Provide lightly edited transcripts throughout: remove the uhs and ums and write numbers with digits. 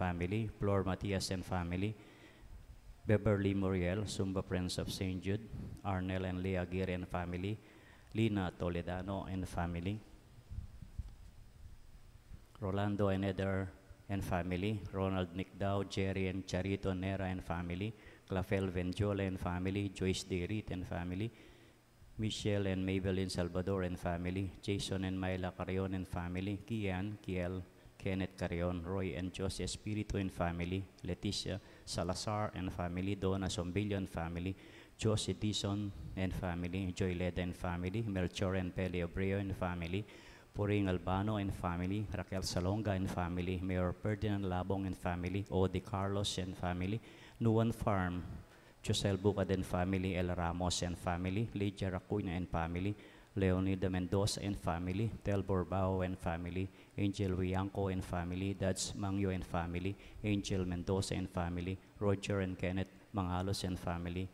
family, Flor Matias and family, Beverly Muriel, Sumba Friends of St. Jude, Arnel and Leah Aguirre and family, Lina Toledano and family, Rolando and Eder and family, Ronald Nicdao, Jerry and Charito Nera and family, Clafel Venjola and family, Joyce Derit and family, Michelle and Maybelline Salvador and family, Jason and Myla Carrion and family, Kian, Kiel, Kenneth Carrion, Roy and Jose Espiritu and family, Leticia Salazar and family, Donna Sombillo and family, Jose Dison and family, Joy Leda and family, Melchor and Pele Obreo and family, Puring Albano and family, Raquel Salonga and family, Mayor Ferdinand Labong and family, Odi Carlos and family, Nuan Farm, Josel Bucad and family, El Ramos and family, Lydia Racuna and family, Leonida Mendoza and family, Tel Borbao and family, Angel Wianco and family, Dads Mangyo and family, Angel Mendoza and family, Roger and Kenneth Mangalos and family,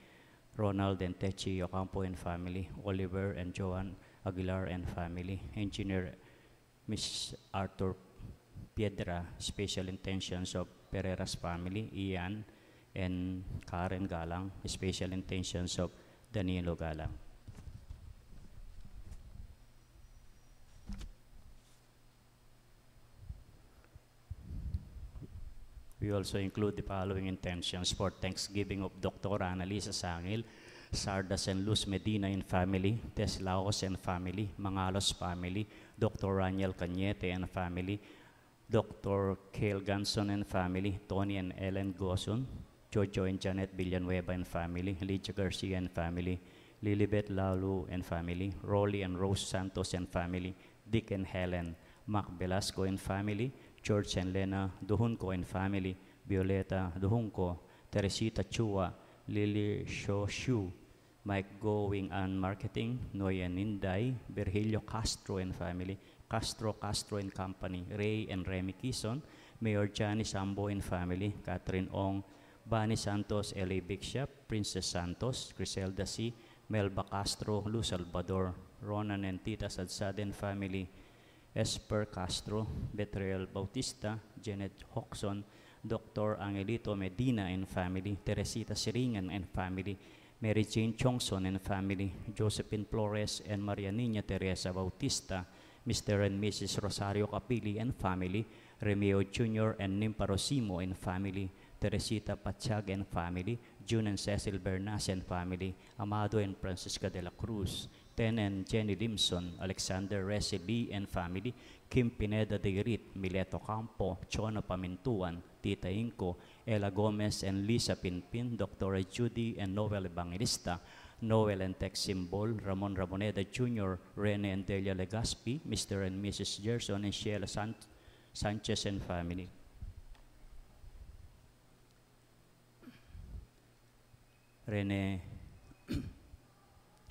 Ronald and Techi Ocampo and family, Oliver and Joan Aguilar and family, Engineer Miss Arthur Piedra, Special Intentions of Pereira's family, Ian and Karen Galang, Special Intentions of Danilo Galang. We also include the following intentions for Thanksgiving of Dr. Annalisa Sangil, Sardas and Luz Medina and family, Teslaos and family, Mangalos family, Dr. Raniel Cañete and family, Dr. Cale Ganson and family, Tony and Ellen Goson, Jojo and Janet Villanueva and family, Lydia Garcia and family, Lilibet Lalu and family, Rolly and Rose Santos and family, Dick and Helen, Mac Velasco and family, George and Lena Duhunco and family, Violeta Duhunco, Teresita Chua, Lily Shoshu, Mike Going and Marketing, Noya Ninday, Virgilio Castro and family, Castro and company, Ray and Remy Kison, Mayor Johnny Sambo and family, Catherine Ong, Bani Santos, L.A. Big Shop, Princess Santos, Griselda C., Melba Castro, Luz Salvador, Ronan and Tita Sadsad and family, Esper Castro, Betriel Bautista, Janet Hoxon, Dr. Angelito Medina and family, Teresita Siringan and family, Mary Jane Chongson and family, Josephine Flores and Maria Nina Teresa Bautista, Mr. and Mrs. Rosario Capili and family, Remeo Jr. and Nimpa Rosimo and family, Teresita Pachag and family, June and Cecil Bernas and family, Amado and Francisca de la Cruz, Ten and Jenny Limson, Alexander Resi Lee and family, Kim Pineda de Rit, Mileto Campo, Chona Pamintuan, Tita Inco, Ella Gomez and Lisa Pinpin, Dr. Judy and Noel Evangelista, Noel and Tex Symbol, Ramon Ramoneda Jr., Rene and Delia Legaspi, Mr. and Mrs. Gerson and Sheila Sanchez and family. Rene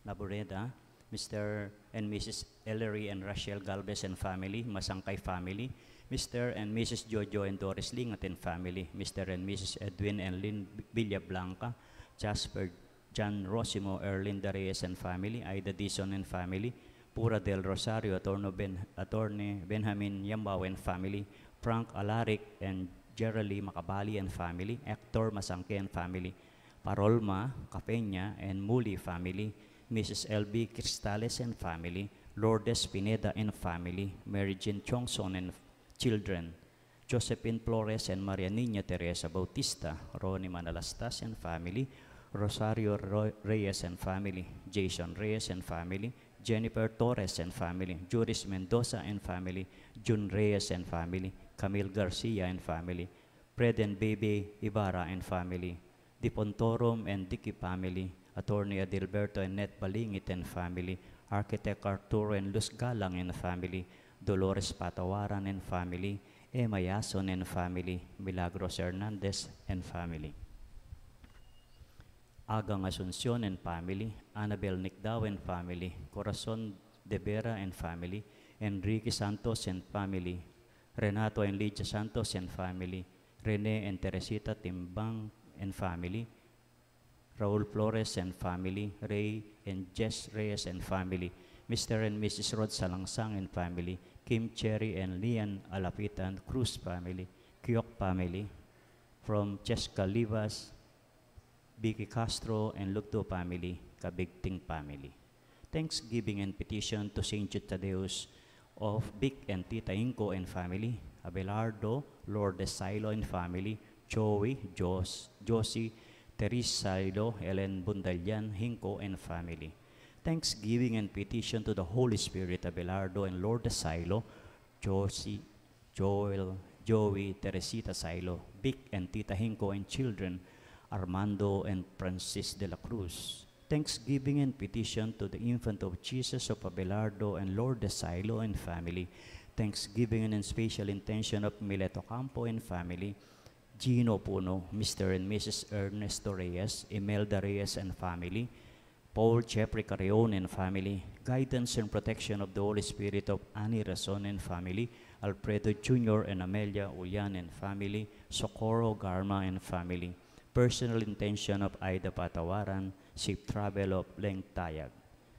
Laboreda, Mr. and Mrs. Ellery and Rachel Galvez and family, Masangkay family, Mr. and Mrs. Jojo and Doris Lingat and family, Mr. and Mrs. Edwin and Lynn Villablanca, Jasper John Rosimo, Erlinda Reyes and family, Aida Dison and family, Pura del Rosario, Attorney Benjamin Yambao and family, Frank Alaric and Geraldine Macabali and family, Hector Masangke and family, Parolma Capeña and Muli family, Mrs. L.B. Cristales and family, Lourdes Pineda and family, Mary Jean Chongson and children, Josephine Flores and Maria Nina Teresa Bautista, Ronnie Manalastas and family, Rosario Reyes and family, Jason Reyes and family, Jennifer Torres and family, Juris Mendoza and family, June Reyes and family, Camille Garcia and family, Fred and Baby Ibarra and family, Dipontorum and Dicky family, Attorney Adilberto and Net Balingit and family, Architect Arturo and Luz Galang and family, Dolores Patawaran and family, Emma Yason and family, Milagros Hernandez and family. Agang Asuncion and family, Annabel Nicdao and family, Corazon de Vera and family, Enrique Santos and family, Renato and Lydia Santos and family, Rene and Teresita Timbang and family, Raul Flores and family, Ray and Jess Reyes and family, Mr. and Mrs. Rod Salangsang and family, Kim Cherry and Lian Alapitan Cruz family, Kyok family, from Cheska Livas, Vicky Castro, and Lugto family, Kabigting family. Thanksgiving and petition to Saint Jude Tadeus of Vic and Tita Inco and family, Abelardo, Lourdes Silo and family, Joey, Josie, Teresa Silo, Ellen Bundalian, Hinco and family. Thanksgiving and petition to the Holy Spirit, Abelardo and Lourdes Silo, Josie, Joel, Joey, Teresita Silo, Vic and Tita Hinco and children, Armando and Francis de la Cruz. Thanksgiving and petition to the infant of Jesus of Abelardo and Lourdes Silo and family. Thanksgiving and special intention of Mileto Campo and family, Gino Puno, Mr. and Mrs. Ernesto Reyes, Imelda Reyes and family, Paul Jeffrey Carreon and family, guidance and protection of the Holy Spirit of Annie Razon and family, Alfredo Jr. and Amelia Ulyan and family, Socorro Garma and family, personal intention of Aida Patawaran, safe travel of Leng Tayag,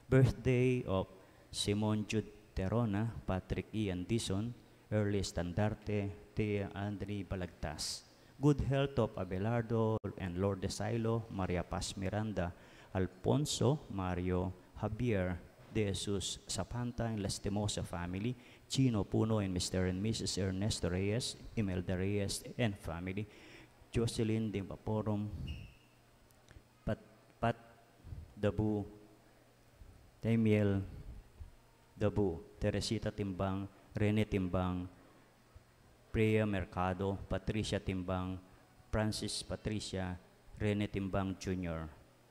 birthday of Simon Jude Terona, Patrick Ian Dison, Early Standarte, Thea Andre Balagtas, good health of Abelardo and Lourdes Silo, Maria Paz Miranda, Alfonso, Mario, Javier, De Jesus Zapanta and Lastimosa family, Chino Puno and Mr. and Mrs. Ernesto Reyes, Imelda Reyes and family, Jocelyn de Vaporum, Pat Dabu, Damiel Dabu, Teresita Timbang, Rene Timbang, Priya Mercado, Patricia Timbang, Francis Patricia, Rene Timbang Jr.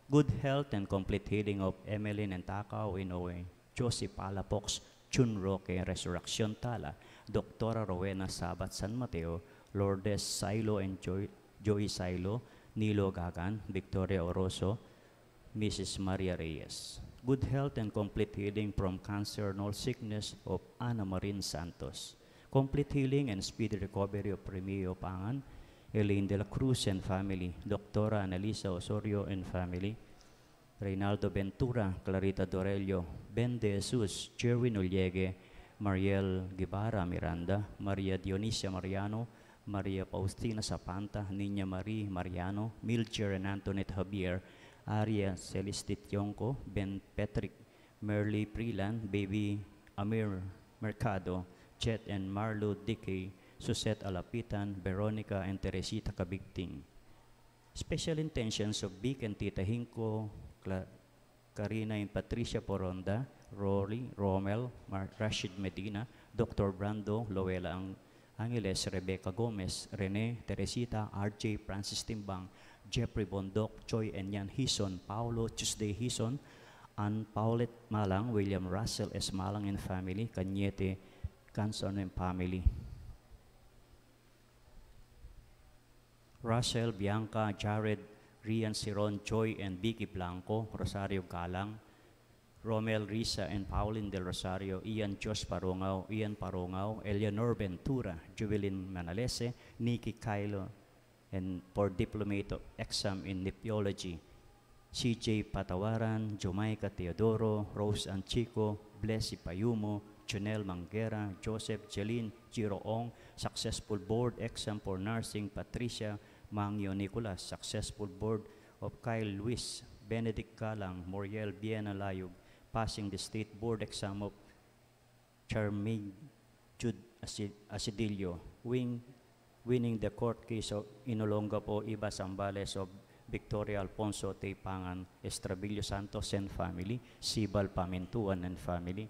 Good health and complete healing of Emeline and Takaw Inoue, Josie Palapox, Chun Roque, Resurrection Tala, Doctora Rowena Sabat San Mateo, Lourdes Silo and Joey Silo, Nilo Gagan, Victoria Oroso, Mrs. Maria Reyes. Good health and complete healing from cancer and all sickness of Ana Marin Santos. Complete healing and speedy recovery of Remio Pangan, Elaine de la Cruz and family, Doctora Analisa Osorio and family, Reynaldo Ventura, Clarita Dorelio, Ben De Jesus, Jerwin Ulyegue, Mariel Guevara Miranda, Maria Dionisia Mariano, Maria Faustina Zapanta, Nina Marie Mariano, Milcher and Antoinette Javier, Aria Celestit Yonko, Ben Patrick, Merly Prilan, Baby Amir Mercado, Chet and Marlo Dickey, Susette Alapitan, Veronica and Teresita Kabigting. Special intentions of Vic and Tita Hinco, Karina and Patricia Poronda, Rory, Romel, Rashid Medina, Dr. Brando, Loela Angeles, Rebecca Gomez, Rene, Teresita, RJ, Francis Timbang, Jeffrey Bondok, Choi and Yan Hison, Paulo Tuesday Hison, Ann Paulette Malang, William Russell S. Malang and family, Kanyete, Canson and family. Russell, Bianca, Jared, Rian Siron, Joy and Vicky Blanco, Rosario Galang, Romel Risa and Pauline Del Rosario, Ian Jos Parungao, Ian Parungao, Eleanor Ventura, Juvelin Manalese, Nikki Kylo, and for diplomate of exam in Nephiology, CJ Patawaran, Jamaica Teodoro, Rose Anchico, Blessy Payumo, Junel Manguera, Joseph Jeline, Jiro Ong, successful board exam for nursing, Patricia Mangyo Nicolas, successful board of Kyle Luis, Benedict Galang, Moriel Viena Layug, passing the state board exam of Charmaine Jude Asidillo, winning the court case of Inolonga po Iba Zambales of Victoria Alfonso Teipangan, Estrabillo Santos and family, Sibal Pamintuan and family,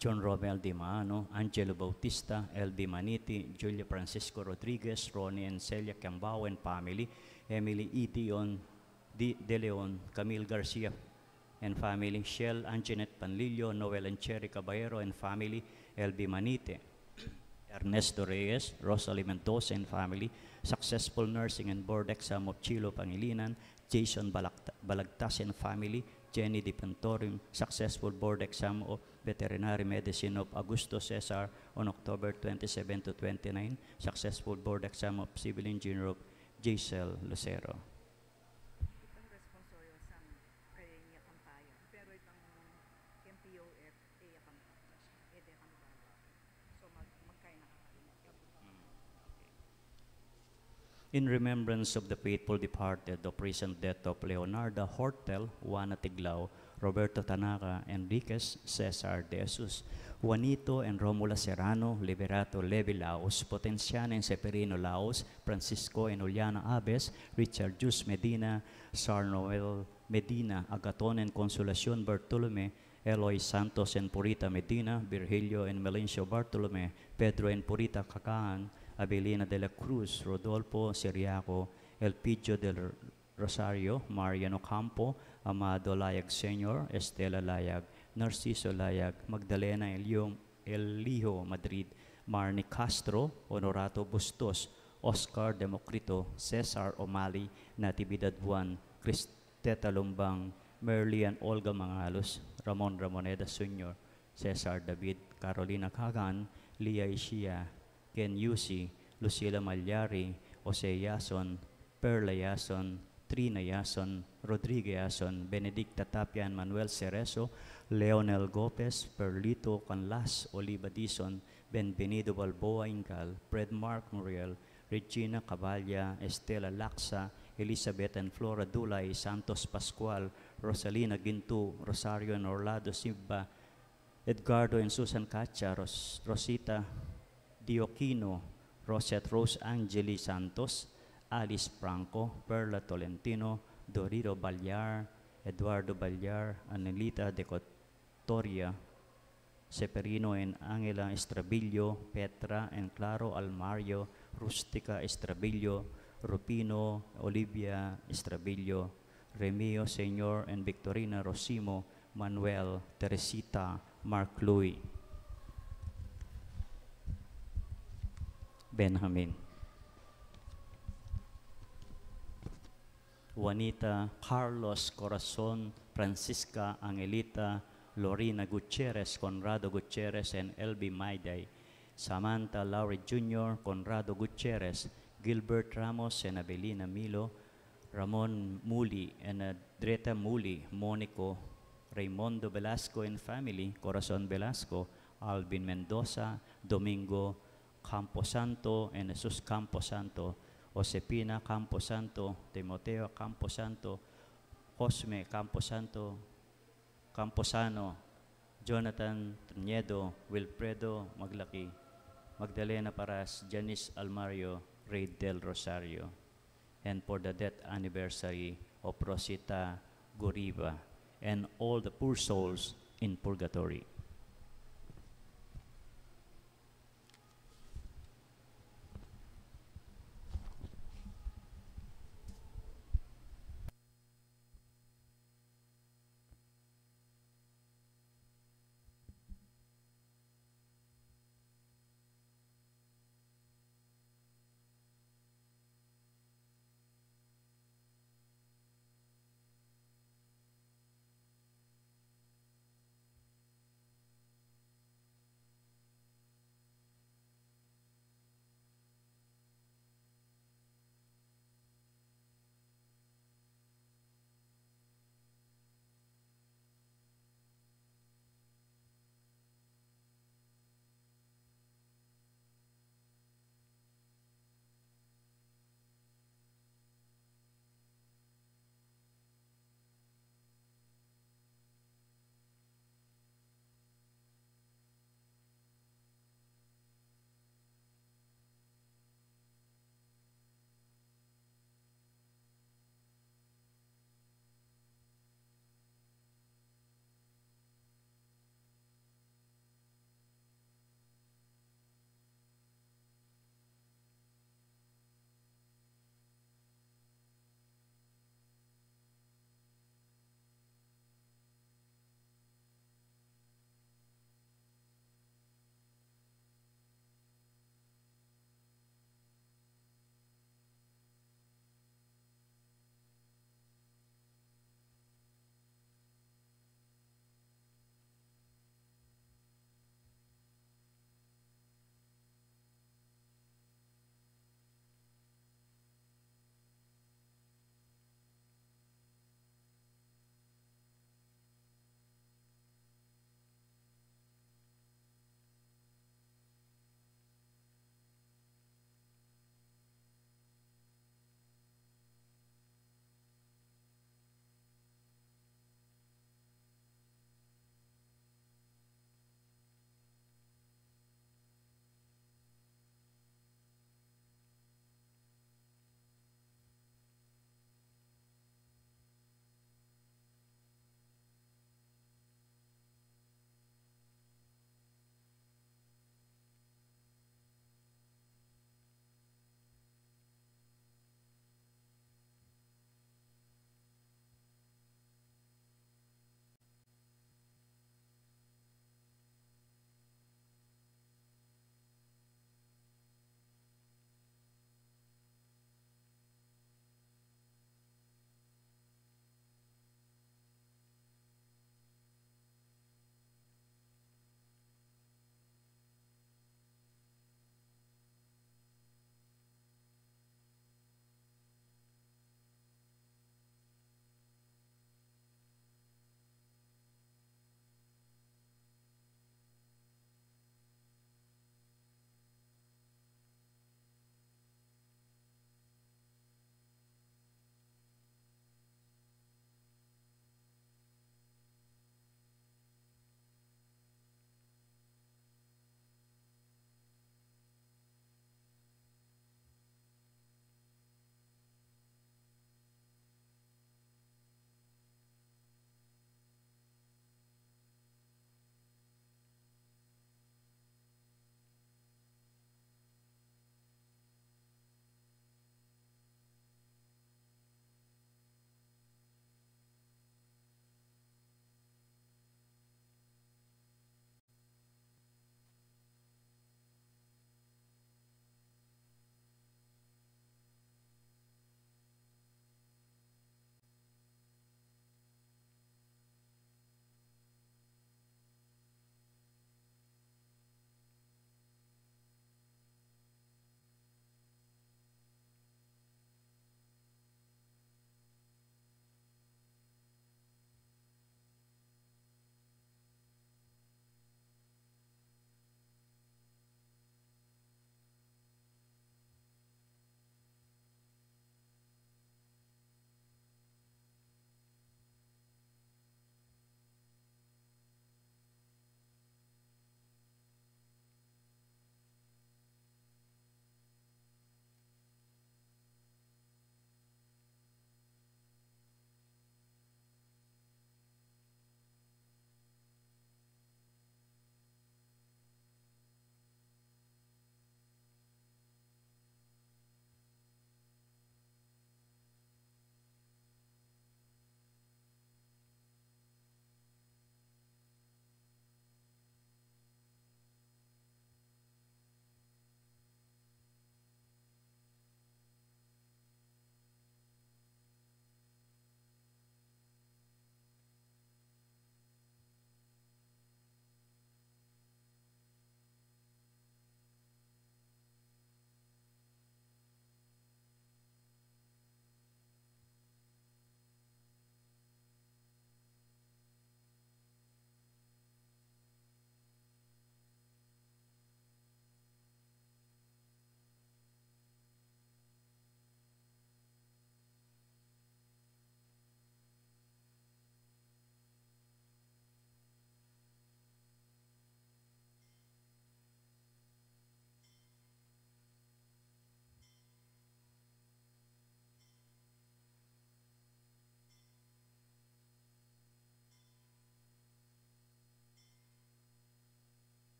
John Romel Di Maano, Angelo Bautista, L.B. Maniti, Julia Francisco Rodriguez, Ronnie and Celia Cambao and family, Emily E. Dion, De Leon, Camille Garcia and family, Shell Anjanette Panlillo, Noel and Cherry Caballero and family, L.B. Manite, Ernesto Reyes, Rosalie Mendoza and family, successful nursing and board exam of Chilo Pangilinan, Jason Balagtas and family, Jenny Di Pantorim, successful board exam of veterinary medicine of Augusto Cesar on October 27 to 29, successful board exam of civil engineer of Giselle Lucero. Itong responsorio sa kay Nia Campaya, pero itong MPOF, Ede Campaya. So magkaya nakakalimutan. In remembrance of the faithful departed of recent death of Leonardo Hortel, Juana Tiglao, Roberto Tanaka, Enriquez, Cesar De Jesus, Juanito and Romula Serrano, Liberato Levi Laos, Potenciana and Severino Laos, Francisco and Juliana Aves, Richard Jus Medina, Sar Noel Medina, Agaton and Consolacion Bartolome, Eloy Santos and Purita Medina, Virgilio and Melencio Bartolome, Pedro and Purita Cacahan, Abelina de la Cruz, Rodolfo Siriaco, Elpidio del Rosario, Mariano Campo, Amado Layag Sr., Estela Layag, Narciso Layag, Magdalena Elijo Madrid, Marnie Castro, Honorato Bustos, Oscar Democrito, Cesar O'Malley, Natividad Juan, Cristeta Lumbang, Merlian Olga Mangalos, Ramon Ramoneda Sr., Cesar David, Carolina Kagan, Lia Ishia, Ken Yusi, Lucila Malyari, Jose Yason, Perla Yason, Trina Yason, Rodrigue Yason, Benedicta Tapian, Manuel Cerezo, Leonel Gopez, Perlito Canlas, Oliva Dizon, Benvenido Balboa Incal, Fred Mark Muriel, Regina Caballa, Estela Laksa, Elizabeth and Flora Dulay, Santos Pascual, Rosalina Gintu, Rosario and Orlando Simba, Edgardo and Susan Cacha, Rosita Dioquino, Rosette Rose Angeli Santos, Alice Franco, Perla Tolentino, Dorito Ballar, Eduardo Ballar, Anelita de Cotoria, Seperino and Angela Estrabillo, Petra and Claro Almario, Rustica Estrabillo, Rupino, Olivia Estrabillo, Remio Senor and Victorina Rosimo, Manuel, Teresita, Mark Louis, Benjamin, Juanita, Carlos Corazon, Francisca Angelita, Lorena Gutierrez, Conrado Gutierrez, and Elby Mayday, Samantha Laurie Jr., Conrado Gutierrez, Gilbert Ramos and Abelina Milo, Ramon Muli and Adreta Muli, Monico, Raimundo Velasco and family, Corazon Velasco, Alvin Mendoza, Domingo Camposanto and Jesus Camposanto, Josepina Camposanto, Timoteo Camposanto, Cosme Camposanto, Camposano, Jonathan Treñedo, Wilfredo Maglaki, Magdalena Paras, Janice Almario, Ray Del Rosario, and for the death anniversary of Rosita Goriba, and all the poor souls in purgatory.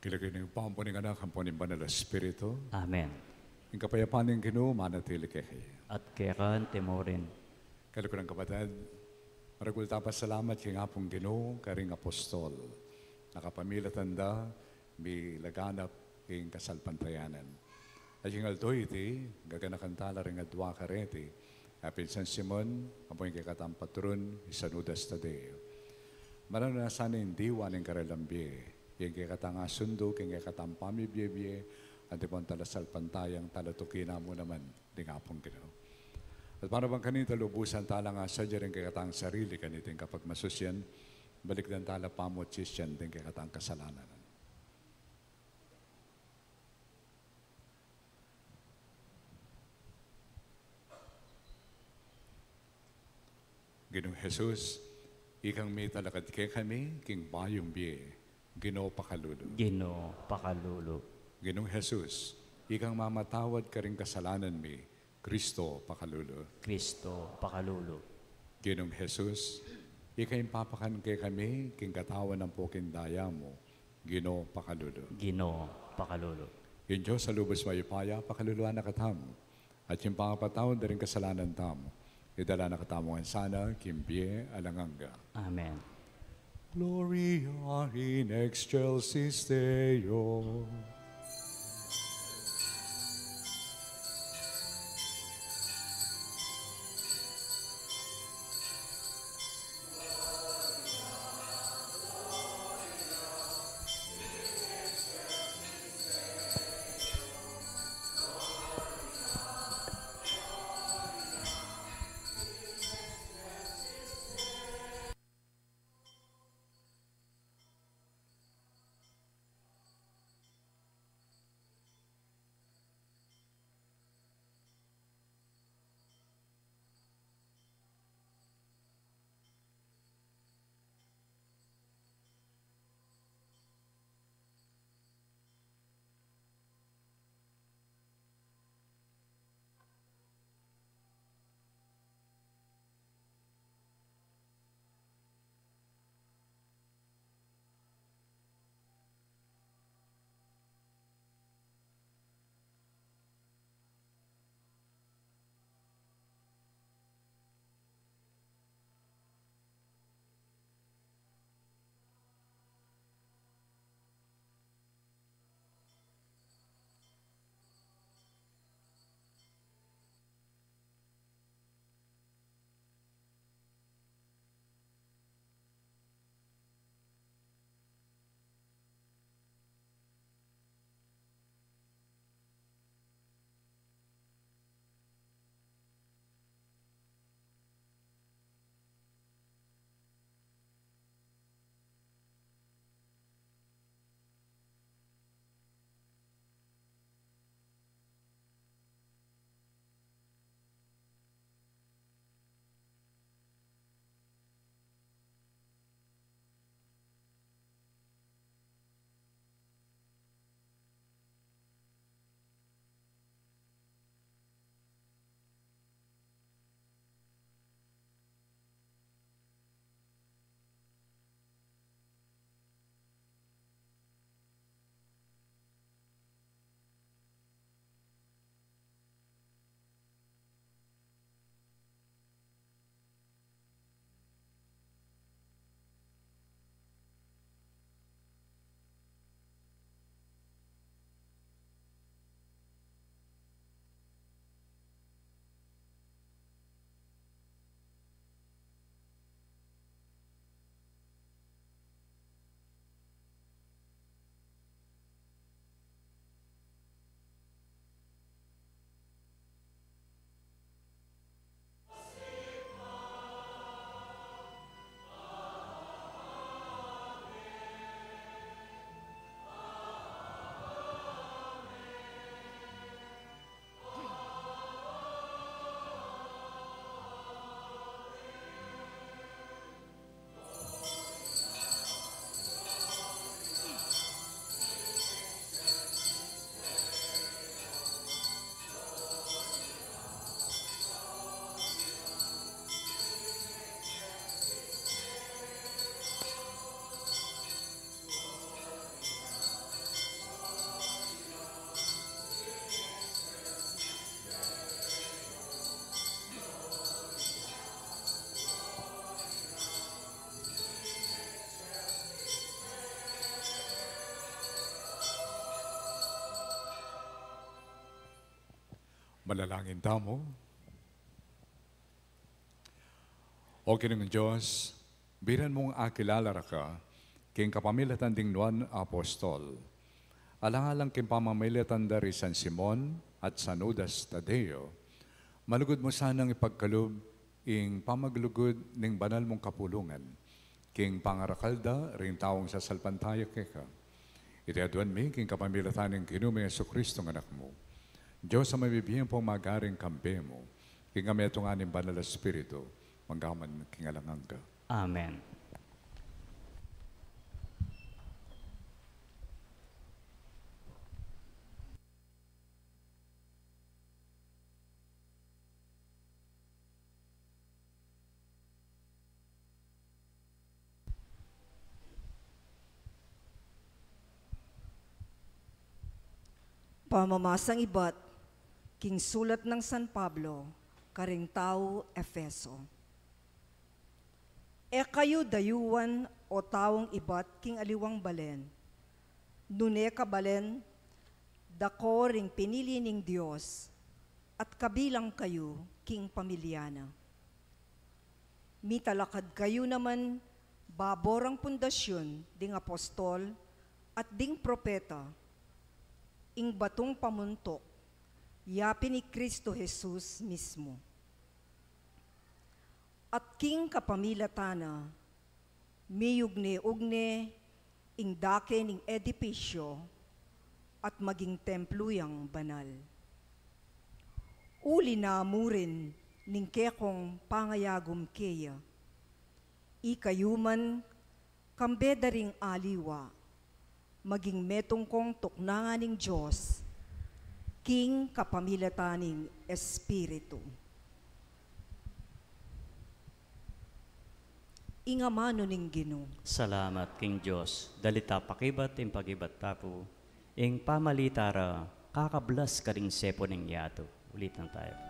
Kilagay ng pampo ng anak, ang puning banal na Espiritu. Amen. Ang kapayapaan ng Ginoo, manatili kayo. At kekan timorin. Kalo ko ng kapatid, maragul tapas salamat kay ngapong Ginoo, karing apostol. Nakapamila tanda, may laganap king kasalpantayanan. At yung alto iti, gaganakantala rin adwa kareti. Apin San Simon, apoy kay katampatron, isanudas tadeo. Marano na sana yung diwa ng karalambye. Yung kay katanga sundo, kay katampami biyebye, at ipon talasal pantayang talatukin mo naman, di nga pong Ginoo. At para bang kanita lubusan tala nga sa rin kay katang sarili kanitin kapag masusyan, balik dan tala pamot sisyan din kay katang kasalanan. Ginoong Jesus, ikang may talakad kay kami, king bayong biye, Ginoo pakalulu. Ginoo pakalulo. Ginoong Jesus, ikang mamatawad ka rin kasalanan mi, Kristo pakalulu. Kristo pakalulo. Ginoong Jesus, ikay papakan kay kami, king katawan ng pokindaya mo, Ginoo pakalulu. Ginoo pakalulo. Yung Diyos sa lubos mayupaya, pakaluluan na katamo. At yung pangapatawad na rin kasalanan tamo, idala na katamuan sana, kimbie alanganga. Amen. Gloria in excelsis Deo. Manalangin tamo. O kinong Diyos, biran mong akilala ka, king kapamilatan ding nuan apostol. Alang-alang king pamamilatan dari San Simon at San Judas Tadeo, malugod mo sanang ipagkalub ing pamaglugod ning banal mong kapulungan, king pangarakalda ring taong sa salpantaya keka. Itiaduan mi king kapamilatan ng Kinuming Jesucristo ng anak mo. Diyos sa mabibigyan pong magaring kampe mo, king kami itong aning banal na Espiritu, manggaman kingalangan ka. Amen. Pamamasang ibat, king sulat ng San Pablo, karing tao Efeso. E kayo dayuan o taong ibat king aliwang balen, nune kabalen, dako ring pinili ning Diyos, at kabilang kayo king pamilyana. Mitalakad kayo naman baborang pundasyon ding apostol at ding propeta, ing batong pamuntok, yapi ni Kristo Jesus mismo. At king kapamilatana, miyugne-ugne, ing dake ning edipisyo, at maging templuyang banal. Uli na amurin ning kekong pangayagom keya, ikayuman kambeda ring aliwa, maging metong kong tuknanganing Diyos, king kapamilataning Espiritu. Ingamano ning Ginoo. Salamat king Diyos, dalita pakibat ing pagibat tapo, ing pamalitara kakablas ka ring sepo ning yato. Ulit lang tayo.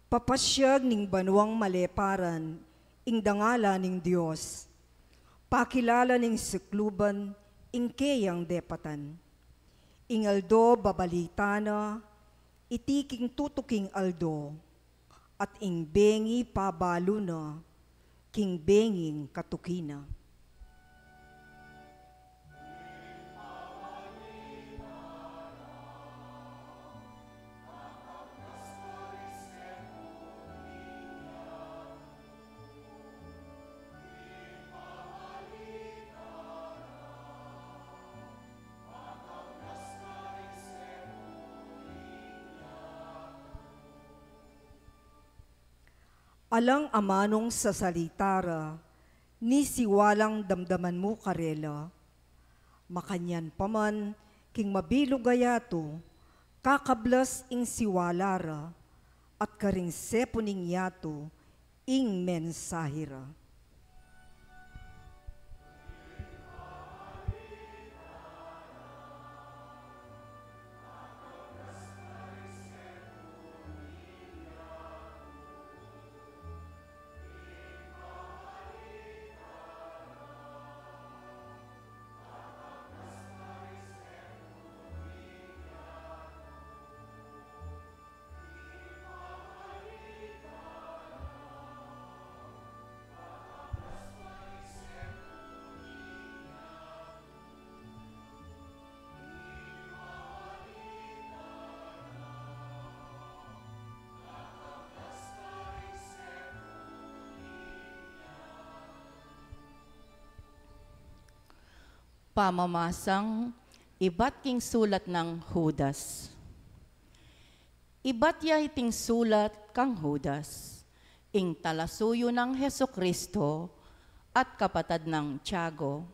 Papasyag ning banwang maleparan, ing dangala ning Diyos. Pakilala ning sikluban, ing keyang depatan. Ing aldo babalitana, itiking tutuking aldo, at ing bengi pabalo na, king benging katukina. Alang amanong sa salitara, ni siwalang damdaman mo karela, makanyan paman, king mabilugayato, kakablas ing siwalara, at karing sepuning yato, ing mensahira. Pamamasang ibat king sulat ng Judas. Ibat ya iting sulat kang Judas, ing talasuyo ng Hesukristo at kapatad ng Tiago.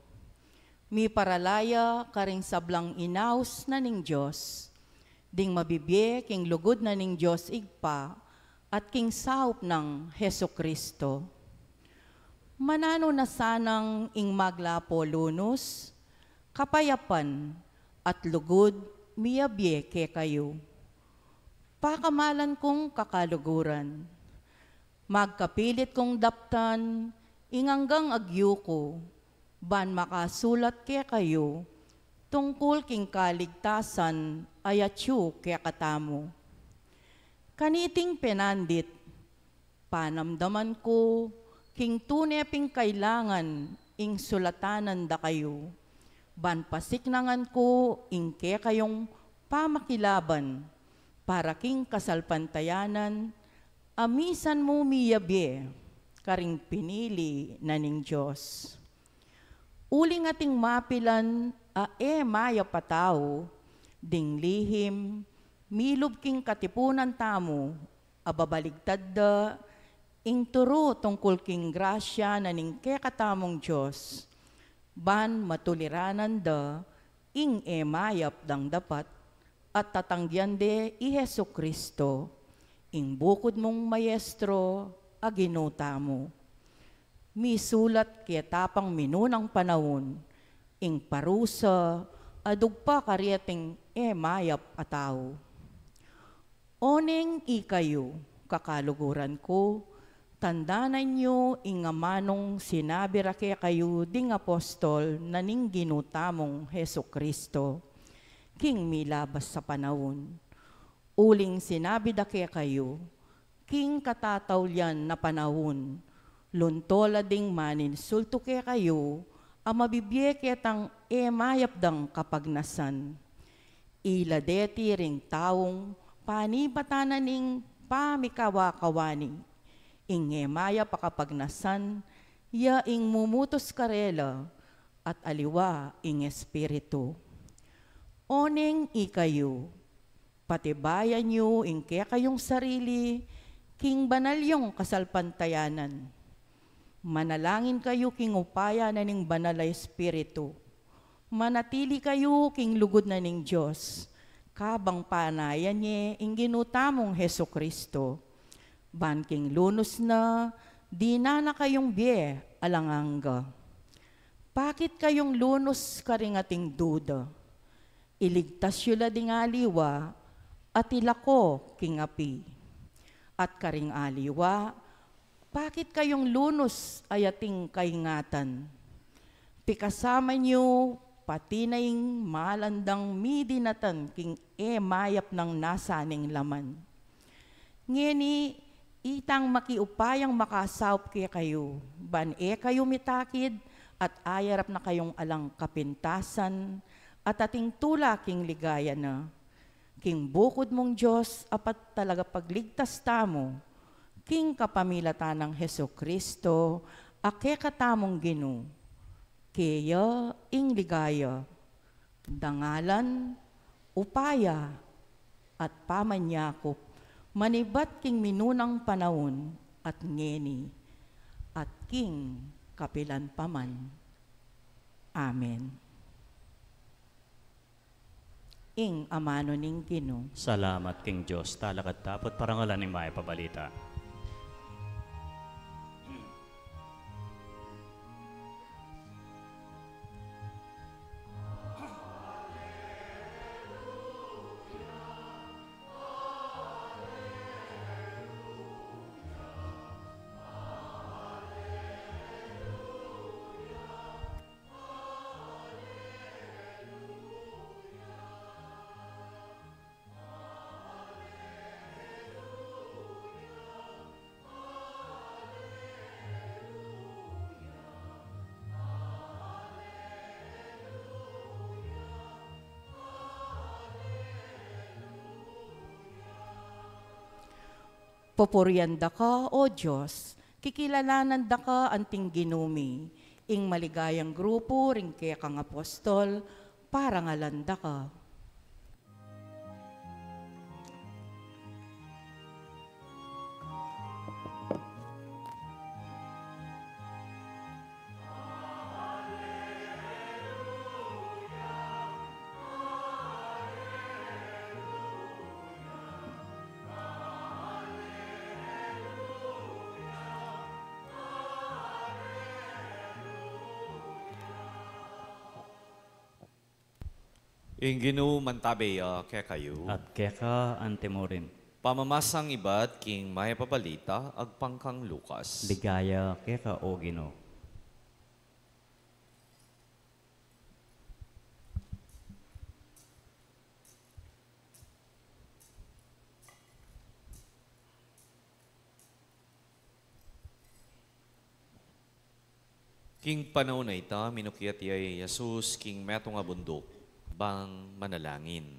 mi paralaya karing sablang inaus na ning Diyos. Ding mabibye king lugod na ning Diyos igpa at king saup ng Heso Kristo. Manano na sanang ing maglapo lunos, kapayapan at lugod miyabye ke kayo. Pakamalan kong kakaluguran, magkapilit kong daptan, inganggang agyuko, ban makasulat ke kayo, tungkol king kaligtasan ayatyu ke katamo. Kaniting penandit, panamdaman ko, king tuneping kailangan, ing sulatanan da kayo, ban pasiknangan ko, ing ke kayong pamakilaban, para king kasalpantayanan, amisan mo miyabye, karing pinili na ning Diyos. Uling ating mapilan, maya patao, ding lihim, milub king katipunan tamo, ababaligtad da, ing turo tungkol king grasya na ning kekatamong Diyos, ban matuliranan da, ing mayap dang dapat, at tatanggian de i Heso Kristo, ing bukod mong mayestro, aginuta mo. Misulat kitapang minunang panahon, ing parusa, adugpa karyeting mayap ataw. Oneng ikayo, kakaluguran ko, tandanan nyo ing amanong sinabi rake kayo ding apostol na ning ginutamong Heso Kristo, king milabas sa panahon. Uling sinabi dake kayo, king katatawlyan na panahon, luntola ding manin sulto ke kayo, amabibye ketang mayapdang kapagnasan. Ila deti ring taong panipatanan ning pamikawakawani, ing maya pakapagnasan, ya ing mumutos karela, at aliwa ing espiritu. Oneng ikayo, patibayan nyo ing kaya kayong sarili, king banalyong kasalpantayanan. Manalangin kayo king upaya na ning banal na espiritu. Manatili kayo king lugod na ning Diyos, kabang panayan niya ing ginutamong Heso Kristo. Ban king lunos na, di na kayong biye alanganga. Bakit kayong lunos karing ating duda? Iligtas yula ding aliwa, at ilako king api. At karing aliwa, bakit kayong lunos ay ating kaingatan? Pikasama niyo, pati na ing malandang midinatan king mayap ng nasaning laman. Ngeni, itang makiupayang makasaup kaya kayo, ban kayo mitakid, at ayarap na kayong alang kapintasan, at ating tula king ligaya na, king bukod mong Diyos, apat talaga pagligtas tamo, king kapamilatan ng Heso Kristo, ake katamong ginu, kaya ing ligaya, dangalan, upaya, at pamanyakop, manibat king minunang panahon, at ngeni, at king kapilan paman. Amen. Ing amano ning Ginoo. Salamat king Diyos, talakat tapot parangalan ni Maya Pabalita. Popurianda ka, O Diyos, kikilalanan da ka anting ginumi, ing maligayang grupo ring kaya kang apostol, parangalanda ka. Inginu mantabeya kaya kayo. At keka antemorin. Pamamasang ibat king maya pabalita agpangkang Lucas. Ligaya keka o Ginoo. King panahon na ita, minukiat yay Jesus, king metong abundok, bang manalangin.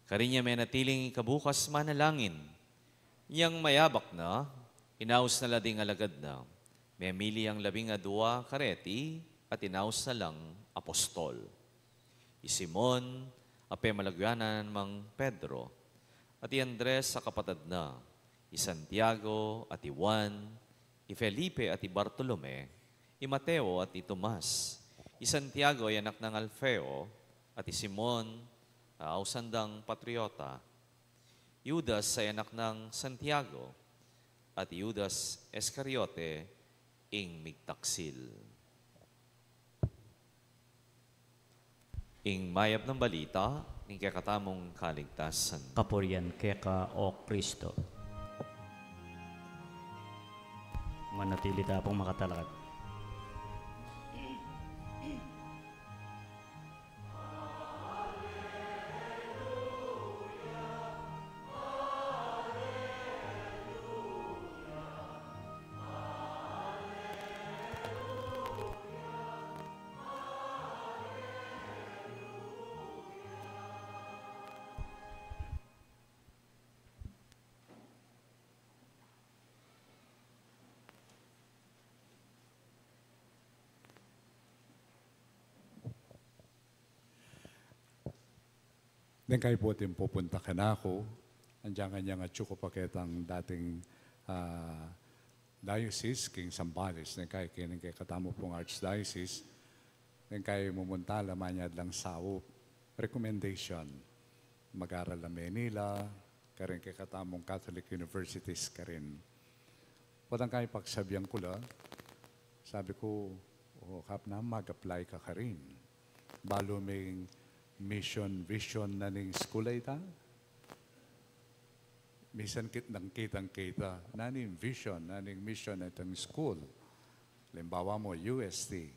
Karinya may natiling kabukas manalangin. Yang mayabak na, inaus na lading alagad na, may mili ang 12 kareti, at inaus na lang apostol. Simon, ape malagyanan mang Pedro, at Andres sa kapatid na, Santiago at Juan, Felipe at Bartolome, Mateo at Tomas, Santiago ay anak ng Alfeo, at Simon, ausandang patriota, Judas ay anak ng Santiago, at Judas Iscariote, ing migtaksil. Ing mayab ng balita, ing kakatamong kaligtasan. Kapurian keka o Kristo. Manatili tayo pong makatalakad. Then kayo po din pupunta ka na ako. Andiyan kanya nga tsuko paketang dating diocese, King Sambales. Then kayo kining kay katamo pong archdiocese. Then kayo mumunta laman niya lang sao. Recommendation. Mag-aral na Manila, karin kay katamong Catholic Universities karin. Wadang kayo pagsabihan ko la, sabi ko, kap na mag-apply ka karin. Balo may mission, vision na ning school ay ta. Misan nang kitang-kita, na ning vision, na ning mission na itong school. Limbawa mo, UST.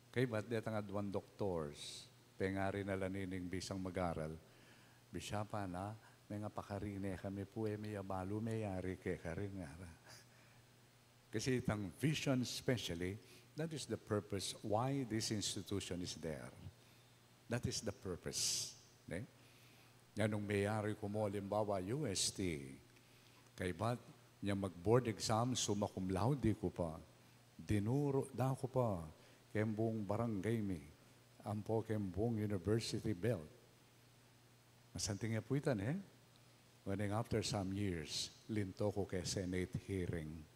Kay ba't dito nga 2 doctors, pengari na lanining bisang mag-aral, bisya pa na, may nga pakarine kami po, may abalo, may yari kay karin nga. Kasi itang vision especially, that is the purpose why this institution is there. That is the purpose. Okay? Yan nung mayari ko mo, limbawa, UST. Kay ba't niya mag-board exam, summa cum laude ko pa. Dinuro da ko pa. Kembong barangay mi. Ampo kembong university belt. Masanting nga po itan When after some years, linto ko kay Senate hearing.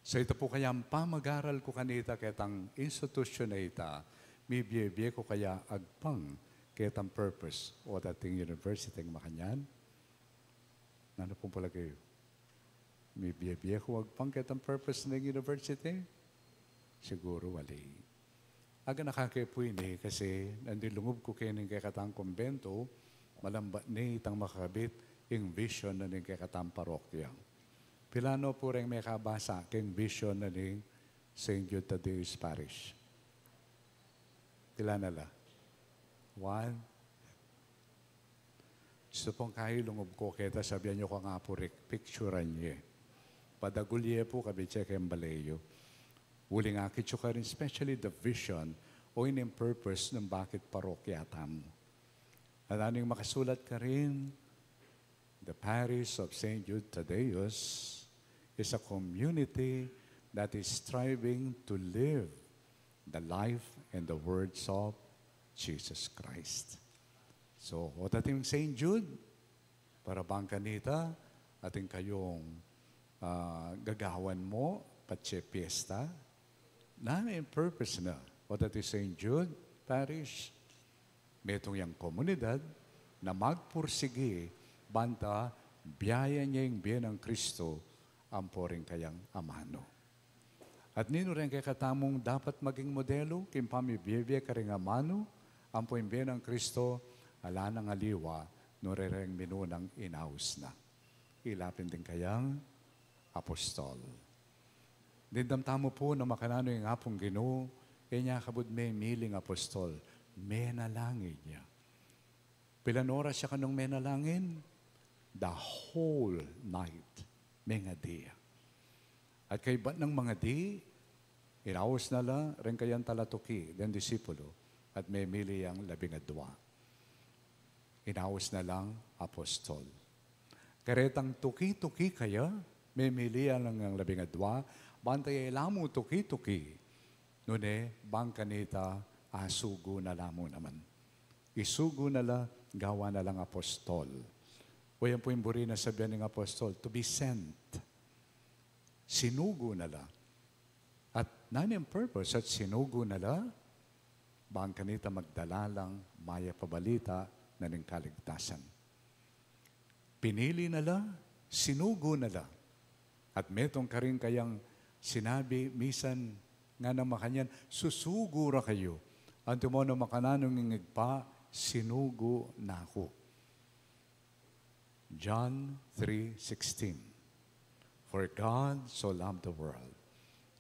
So ito po kaya ang pamag-aral ko kanita ketang institusyon na ita, may biye ko kaya agpang ketang purpose o dating university ng Makanyan. Nano pong pala kayo? May biye ko agpang ketang purpose ng university? Siguro wali. Aga nakakapoy ni kasi nandilungob ko kayo ng kakatang kumbento, malambat ni itang makakabit yung vision na ng kakatang parokya. Pilano po rin may kabasa keng vision na ni St. Jude Tadeus Parish. Pila na la? 1. Gusto pong kahilungob ko, kaya sabihan nyo ko nga po picturean niya. Padagulye po kabitse kayong balayo. Uli nga kitso ka rin, especially the vision o yung purpose ng bakit parokya tamo. At anong makasulat ka rin, the parish of St. Jude Tadeus is a community that is striving to live the life and the words of Jesus Christ. So, what ating St. Jude? Para bang kanita, ating kayong gagawan mo, patse fiesta, na may purpose na. What ating St. Jude Parish? Metong yung komunidad na magpursige, banta, biyaya niya yung biyan ng Kristo, ampo rin kayang amano. At nino rin kay katamong dapat maging modelo, kim pamibiyebye ka rin nga mano, ang puimbe ng Kristo, ala ng aliwa, no rereng minunang inaus na. Ilapin din kayang apostol. Dindamtamo po na makanano yung apong Ginoo, kanya kabud may miling apostol, menalangin niya. Pilan oras siya kanong menalangin? The whole night, mga di. At kay ba't ng mga di, inawas na la, rin kayang talatuki, den disipulo, at may mili ang 12. Inawas na lang apostol. Karetang tuki-tuki kaya, may mili lang ang 12, bantay lamo tuki-tuki, nune, bang kanita, asugo na lamo naman. Isugo na la, gawa na lang apostol. O yan po yung buri na sabihan ng apostol, to be sent. Sinugo na la. At nanin purpose at sinugo na la, bang kanita magdala lang maya pabalita na ng kaligtasan. Pinili na la, sinugo na la. At metong ka rin kayang sinabi, misan nga na makanyan, susugura kayo. Anto mo na makananong ingigpa, sinugo na ako. John 3:16. For God so loved the world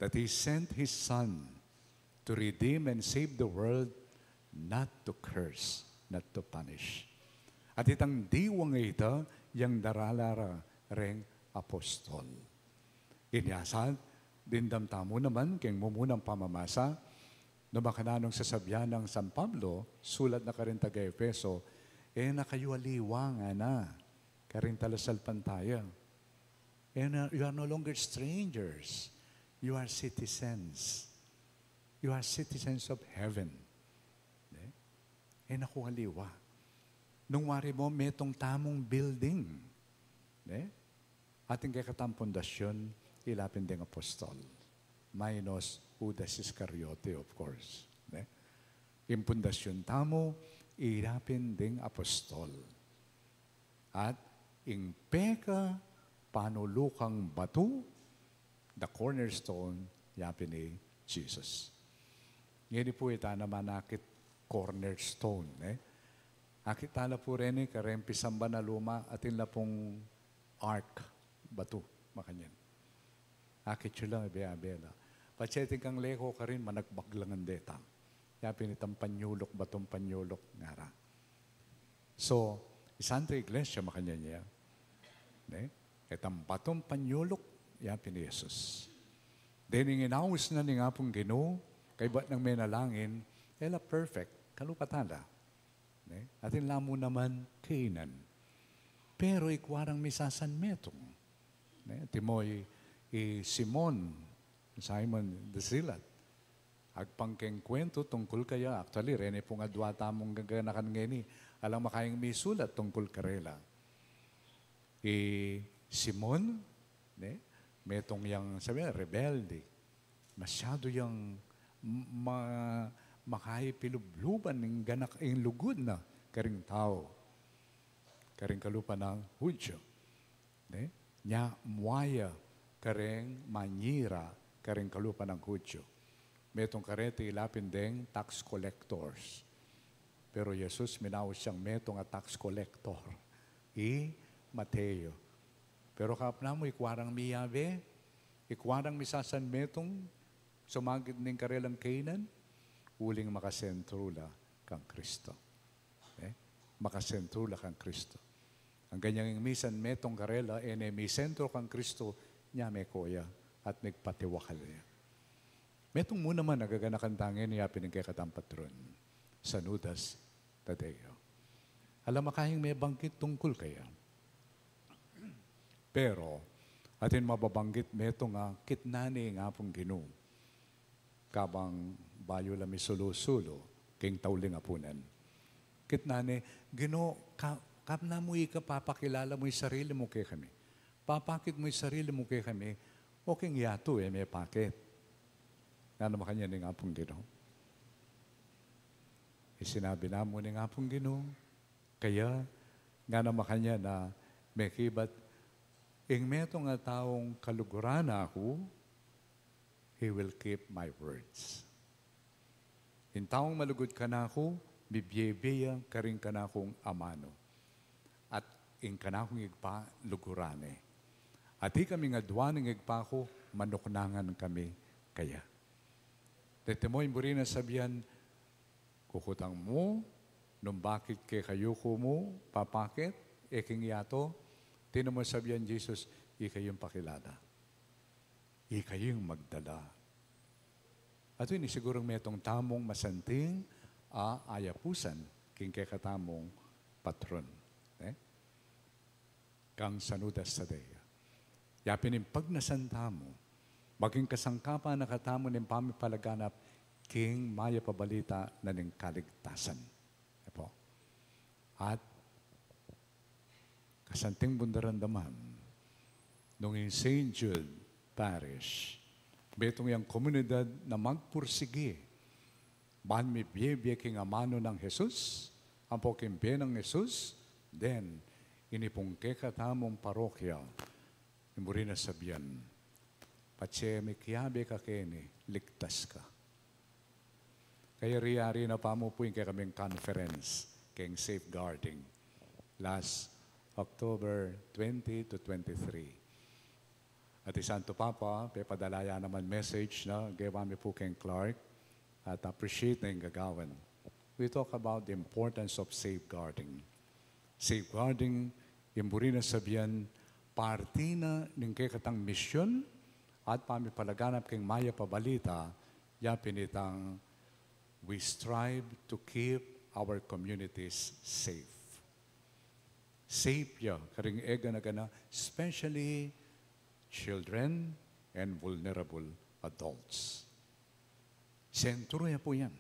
that He sent His Son to redeem and save the world, not to curse, not to punish. At itang diwang ito, yung daralara reng apostol. Inyasad, dindamtamo naman, keng mumunang pamamasa, no makananong sasabyan ng San Pablo, sulat na karin taga-Efeso, nakayualiwa nga na, karin talasal pantaya. And you are no longer strangers. You are citizens. You are citizens of heaven. Nakuhaliwa. Nung wari mo, metong tamong building. Ating kakatang pundasyon, ilapin ding apostol. Minus Judas Iscariote, of course. Yung pundasyon tamo, ilapin ding apostol. At ing peka, panulukang batu, the cornerstone, yapin ni Jesus. Ngayon po ita naman nakit cornerstone. Akit tala po rin karempisang ba na luma atin la pong ark, batu, makanyan. Akit yun lang, bela. Patseting kang leko ka rin, managbaglangan deta. Yapin itang panyulok, batong panyulok, ngara. So, Santa Iglesia, makanyan niya. Itang batong panyulok, yapin ni Jesus. Then, yung inawas na ni nga pong Ginoo, kay ba't nang menalangin, ela perfect, kalupatala. Atin lamo naman, Canaan. Pero ikwarang misasan metong. Timoy, Simon the Zealot. Agpangkeng kwento tungkol kaya, actually, rene pong adwa tamong gaganakan ngeni, alam makayang may sulat tungkol karela. Simon, metong yang, sabi na, rebelde. Masyado yung makahipilubluban ng ganak yung lugod na karing tao. Karing kalupa ng Hudyo. Nya muaya karing manyira karing kalupa ng Hudyo. Metong karete ilapin deng tax collectors. Pero Jesus minawas siyang metong a tax collector. Mateo. Pero kapna mo, ikwarang miyabe, ikwarang misasan metong sumagid ng karelang Canaan, uling makasentrula kang Kristo. Makasentrula kang Kristo. Ang ganyang misan metong karela, may sentro kang Kristo, niya may koya at nagpatiwakal niya. Metong muna man nagaganakan tangin niya pinagkakatang patron sa Judas Tadeo. Alam makahing may bangkit tungkol kaya. Pero, atin mababanggit meto nga, kitnani nga pong Ginoo. Kabang bayo lami sulo-sulo, king tauling apunan. Kitnani, Ginoo, kapna mo papakilala mo yung sarili mo kay kami. Papakit mo yung sarili mo kay kami, okay yato may pakit. Nga naman kanya ni nga pong Ginoo. Sinabi na mo ni nga pong Ginoo, kaya nga naman kanya na may kibat, ing meto nga taong kaluguran ako, He will keep my words. In taong malugod ka na ako, bibyebeya ka rin ka na akong amano. At in ka na akong igpa, lugurane. At di kami nga duwaning igpa ko, manuknangan kami kaya. Tetemoy mo rin na sabihan, kukutang mo, nung bakit kay kayuko mo, papakit, eking yato, tinan mo sabihan, Jesus, ikayong pakilala. Ikayong magdala. At yun, sigurong may itong tamong masanting ayapusan king kay katamong patron. Kang sanudas sa deya. Yapin yung pagnasanta mo, maging kasangkapa na katamo ng pamipalaganap king maya pabalita na ng kaligtasan. Epo. At kasanting bundarandaman nung in St. Jude Parish, betong yung komunidad na magpursigi, bahan may biyebye king amano ng Jesus, ang pokimbe ng Jesus, then inipong kekatamong parokya, imuri na sabihan, patse may kiyabe ka kene, ligtas ka. Kaya riyari na pa mo po yung kaming conference, keng safeguarding, last October 20 to 23. At Santo Papa, pepadalaya naman message na gawami po keng Clark at appreciate na yung gagawan. We talk about the importance of safeguarding. Safeguarding, yung buri na sabihan, parti na ng kekatang misyon at pamipalaganap keng maya pabalita, yapin itang we strive to keep our communities safe. Safe ya, karing ega na gana, especially children and vulnerable adults. Sentro ya po yan.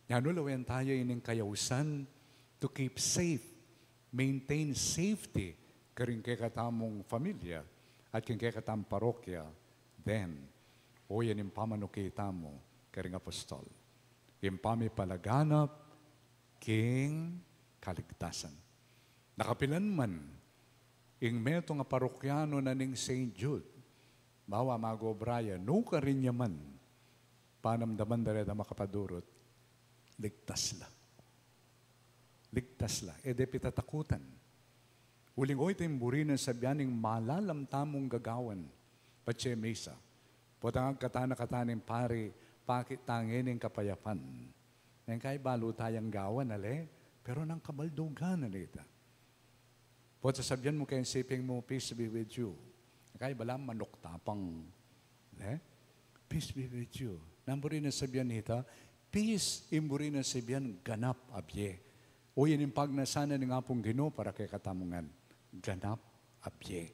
Yanulawayan tayo ining kayausan to keep safe, maintain safety, karing kekatamong familia at king kekatamong parokya, then, o yan yung pamanukita mo, karing apostol. Yung pamipalaganap, king kaligtasan. Nakapilan man, ing meto nga parokyano na ning St. Jude, bawa Mago Brian, no ka rin yaman, panamdaman dali na makapadurot, ligtas la. Ligtas la. E de pitatakutan. Uling oy timburi na sabyaning malalamtamong gagawan, patse mesa. Potang katana-kataning pari, pakit tangining kapayapan. Nang kay balo tayang gawan, ale, pero nang kabaldugan na nita. Pota sabyan mo kayong siping mo, peace be with you. Kaya balang manok tapang. Peace be with you. Namburi na sabyan nita, peace imburi na sabyan ganap abye. O yan yung pagnasana ng apong Ginoo para kay katamungan. Ganap abye.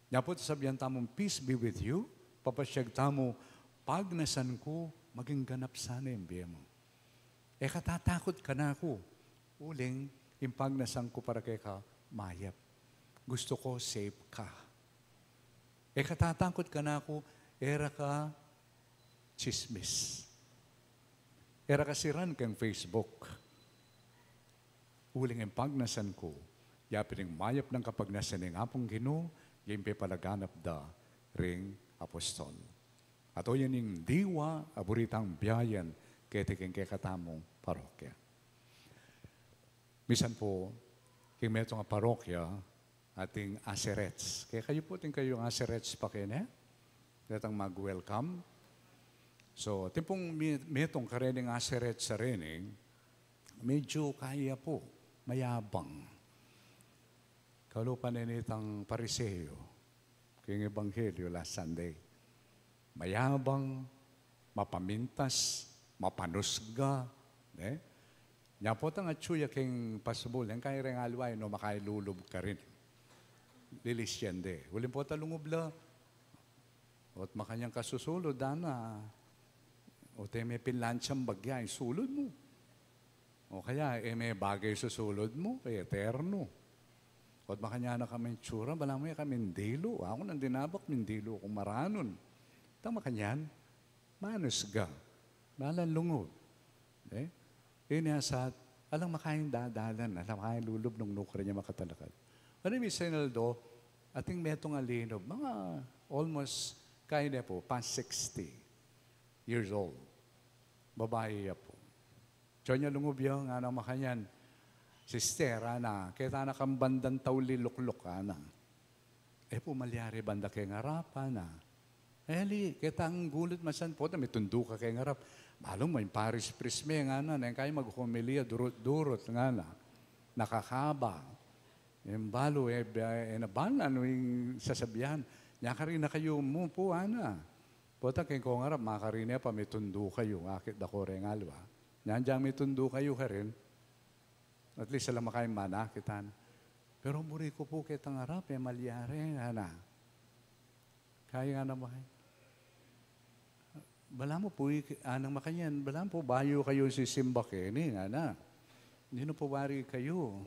Napot sabyan tamong peace be with you, papasyag tamo, pagnasan ko, maging ganap sana yung biya mo. Katatakot ka na ako. Uling, yung pagnasan ko para kay ka, mayap. Gusto ko safe ka. Katatakot ka na ako, era ka chismis. Era ka siran kang Facebook. Uling ang pagnasan ko, yapin ang mayap ng kapagnasan ng apong Ginoo, yung palaganap da ring apostol. At o yan yung diwa, aburitang biyayan, ketiking kekatamong parokya. Misan po, kung may itong parokya, ating aserets. Kaya kayo po ting kayong aserets pa kayo na. Datang mag-welcome. So, tipong may itong karening aserets sa rening, medyo kaya po, mayabang. Kalupan na itang pariseo, kayong ebanghelyo last Sunday. Mayabang, mapamintas, mapanusga. Nya po tang atsuya king pasubol, yung kaya rin alway, no, makailulub ka rin. Lilis yan de. Huling po talungob la. At makanyang kasusulod, dana. O te may pinlansyang bagya, sulod mo. O kaya, may bagay susulod mo, kaya eterno. O at makanya na kami tsura, bala mo kami dilo. Ako nang dinabak, mindilo kung maranon. Tama kanyan, manusga. Balan lungob. Inasat, alang makain dadalan, alang makain lulub nung nukra niya makatalakad. Ano yung Senaldo, ating metong alinob, mga almost Kaya niya po, past 60 years old. Babae niya po. Diyan niya lungubyo, nga na makanyan. Sister, ana, kita na kang bandang tawli lukluk, ana. Po, malyari banda kay ngarapan, na. Eli, kita ang gulit masan po, may tundo ka kay ngarap. Malong may Paris Prisme, nga na, kaya maghumilia, durot-durot, nga na. Nakakaba. Balo, nabalan, yung sasabihan. Nya ka rin na kayo mo po, ana. Pota kay ko ngarap, makarin niya pa, may tundo kayo, akit dako rin alwa. Nyan may tundo kayo ka rin. At least alam makayong manakitan. Pero muri ko po kitang harap, malyari, ana. Kaya nga naman. Bala mo po, anang makanyan, bala po, bayo kayo si Simba Kenny, ana. Hindi na po bari kayo.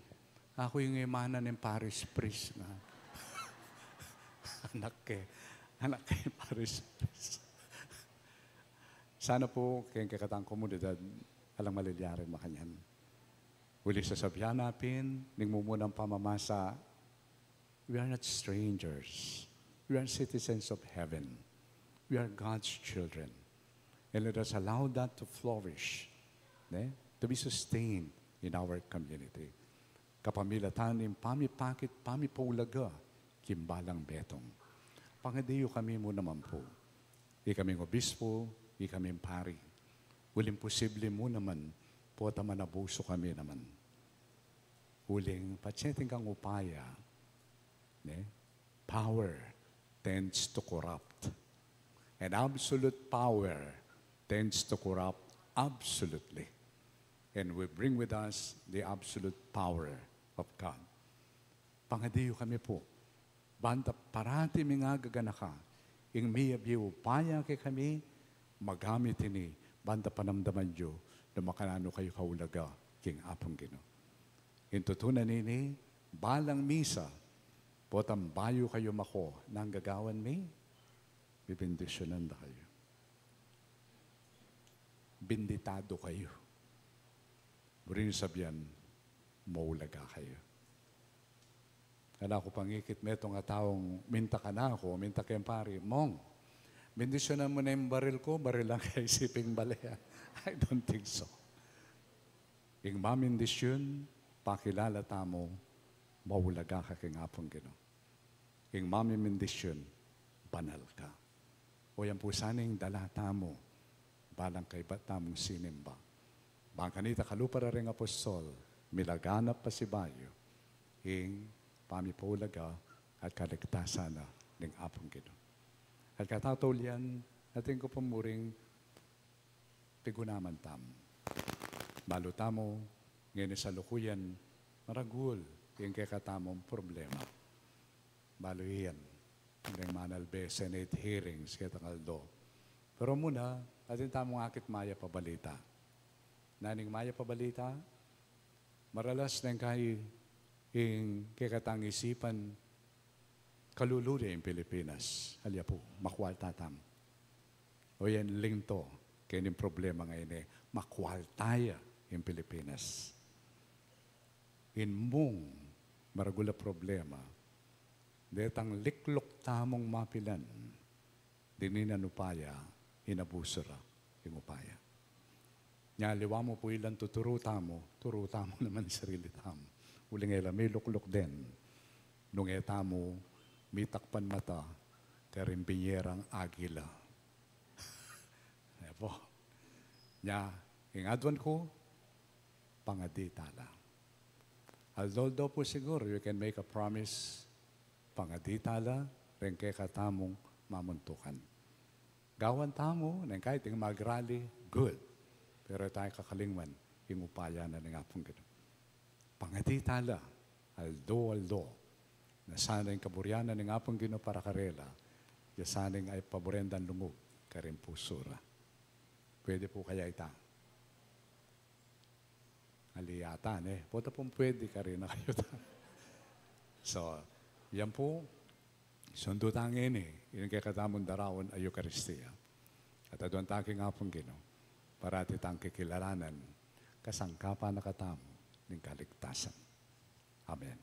Ako yung imana ng Paris Priest na. Anak kay Paris Priest. Sana po, kayong kakatang komunidad, alang malilyarin makanyan. Uli sasabihan natin, ning mumunang pamamasa, we are not strangers. We are citizens of heaven. We are God's children. And let us allow that to flourish, to be sustained in our community. Kapamilatan ng pamipakit, pamipulaga, kimbalang betong. Pangadiyo kami mo naman po. Ikaming obispo, ikaming pari. Uling posible mo naman, po manabuso kami naman. Uling patseting kang upaya, power tends to corrupt. And absolute power tends to corrupt absolutely. And we bring with us the absolute power of God. Pangadiyo kami po. Banta parati mga gaganaka. Ing miyabi upaya kay kami, magamit ini, banta panamdaman nyo, na makanano kayo kaulaga, king apong Ginoo. Intutunan nini, balang misa, potambayo kayo mako, nang gagawan mi, bibindisyonan na kayo. Binditado kayo. Murin sabihan, maulaga kayo. Kala ko pangikit me itong taong minta ka na ako, minta kayong pari, Mong, bindisyonan mo na yung baril ko, baril lang kay siping balaya. I don't think so. Ing mamindisyon, pakilala tamo, maulaga ka king apong Ginoo. Ing mamindisyon, banal ka. O yan po sanang dala tamo, balang kay batamong sinimba. Bangkanita kalupara ring apostol, milaganap pa si Bayo, ing pamipulaga at kaligtasan na ng apong Ginoo. At katatulyan, natin ko pamuring pigunaman tam. Balo tamo, ngayon sa lukuyan, maragul, yung kakatamong problema. Balo iyan, ng manalbe, Senate hearings, katakaldo. Pero muna, atin tamong akit maya pabalita. Naning maya pabalita, maralas ng kay yung kikatang isipan, kaluluya yung Pilipinas. Halya po, makwal tatam. O yan lingto, kaya yung problema ngayon makwal tayo yung Pilipinas. In mong maragula problema, detang liklok tamong mapilan, dininan upaya, inabusura yung upaya. Nyaliwa mo po ilan turo tamo naman sarili tamo. Uling ela, may luklok din. Nung eta mo, may takpan mata, karimpinyerang agila. Ayan po. Nya, ingadwan ko, pangaditala. Although po siguro, you can make a promise, pangaditala, rin kay katamong mamuntukan. Gawan tamo, nang kahit yung mag-rally, good. Pero tayo kakalingman, yung upaya na ng apong Ginoo. Pangaditala, aldo, na sana yung kaburyanan ng apong Ginoo para karela, ya sana yung ay paborendan lungog, karin pusura. Pwede po kaya ita. Aliyatan Pota pong pwede ka rin na kayo. So, yan po, sundo tangin yung kaya katamong darawon ay Eucharistia. At adon taking apong Ginoo, parati tang kikilalanan, kasangkapan na katamo, ng kaligtasan. Amen.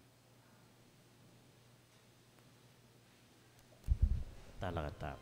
Talakatap.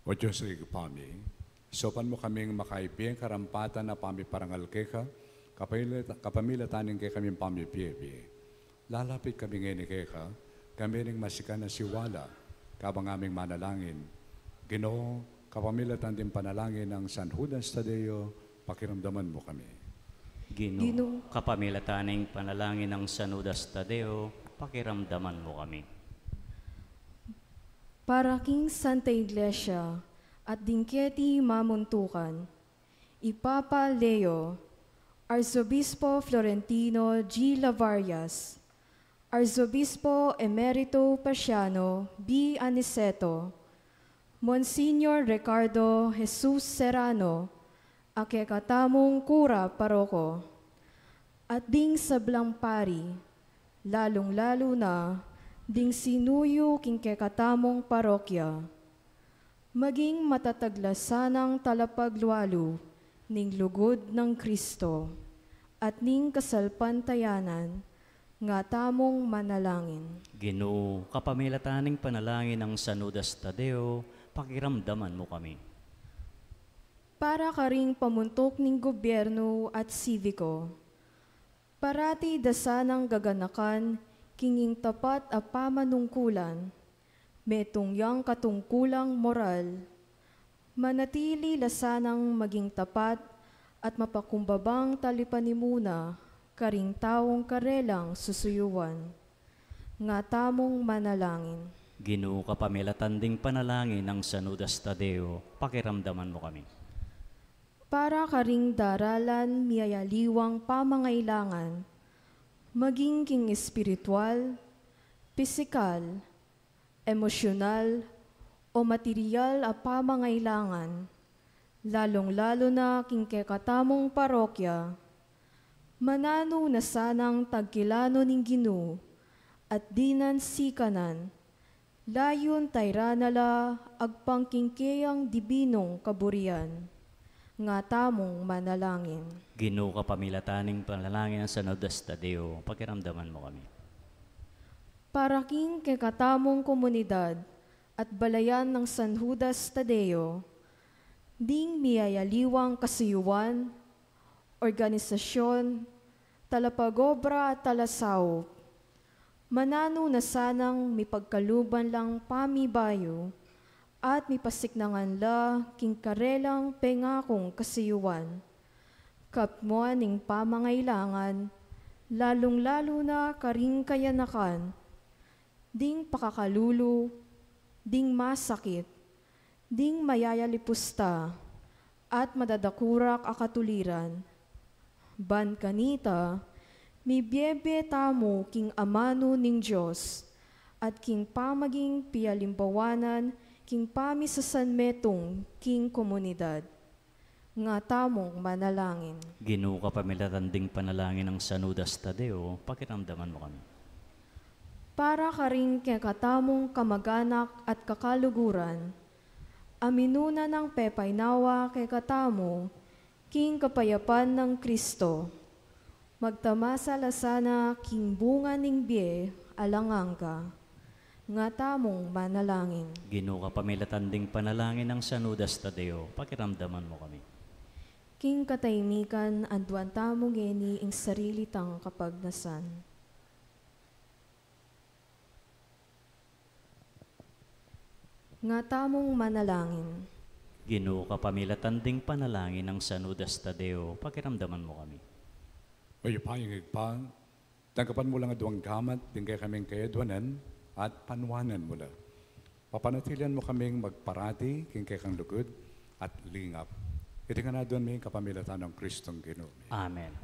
O Diyos ay pami, sopan mo kaming makaibiyang karampatan na pamiparangal keka, kapamilatanin kay kaming pamipiyebi. Lalapit kami ngayon keka, kami ning masikan na siwala, kabang aming manalangin. Ginoo, kapamilatan din panalangin ng San Judas Tadeo, pakiramdaman mo kami. Ginoo, kapamilataning panalangin ng San Judas Tadeo, pakiramdaman mo kami. Para King Santa Iglesia at Dingketi Mamuntukan, Ipapa Leo, Arzobispo Florentino G. Lavarias, Arzobispo Emerito Pasiano B. Aniceto, Monsignor Ricardo Jesus Serrano, Akekatamong Kura Paroko, at ding sablang pari, lalong-lalo na ding sinuyo king kekatamong parokya, maging matataglasanang talapaglualo ning lugod ng Kristo at ning kasalpantayanan nga tamong manalangin. Ginoo, kapamilataning panalangin ng San Judas Tadeo, pakiramdaman mo kami. Para ka ring pamuntok ning gobyerno at siviko, parati dasanang gaganakan kinging tapat a pamanungkulan, metungyang katungkulang moral, manatili lasanang maging tapat at mapakumbabang talipanimuna, karing taong karelang susuyuan, nga tamong manalangin. Ginoo, kapamilatan ding panalangin ng San Judas Tadeo, pakiramdaman mo kami. Para ka ring daralan miyayaliwang pamangailangan, maging king espiritual, pisikal, emosyonal, o material a pamangailangan, lalong-lalo na king kekatamong parokya, manano na sanang tagkilano ning Ginoo at dinan sikanan, layon tayranala agpangkingkeyang dibinong kaburian, nga tamong manalangin. Ginoo, kapamilataning panalangin ng San Judas Tadeo, pakiramdaman mo kami. Para king kekatamong komunidad at balayan ng San Judas Tadeo, ding miyayaliwang kasuyuan, organisasyon, talapagobra at talasaw, manano na sanang mipagkaluban lang pamibayo at mipasiknangan la king karelang pengakong kasiyuan, kapmuan ning pamangailangan, lalong-lalo na karing kayanakan, ding pakakalulu, ding masakit, ding mayayalipusta, at madadakurak akatuliran. Ban kanita, mibyebe tamo king amano ning Diyos, at king pamaging pialimbawanan king pamisasanmetong king komunidad, nga tamong manalangin. Ginoo, kapamilatan ding panalangin ng San Judas Tadeo, pakiramdaman mo kami. Para ka ring kekatamong kamag-anak at kakaluguran, aminuna ng pepaynawa kekatamo, king kapayapan ng Kristo, magtamasa lasana king bunga ning bie alangangka, nga tamong manalangin. Ginoo, kapamilatan ding panalangin ng San Judas Tadeo, pakiramdaman mo kami. King kataymikan anduan tamo geni ing sarili tang kapagnasan. Nga tamong manalangin. Ginoo, kapamilatan ding panalangin ng San Judas Tadeo, pakiramdaman mo kami. May payong igpa, tangkapan mo lang aduang gamat, din kay kaming kayadwanan, at panwanan mo lang. Papanatilian mo kaming magparati, king kay kang lugod, at lingap. Iti nga na doon may kapamilatan ng Kristong Ginoo. Amen.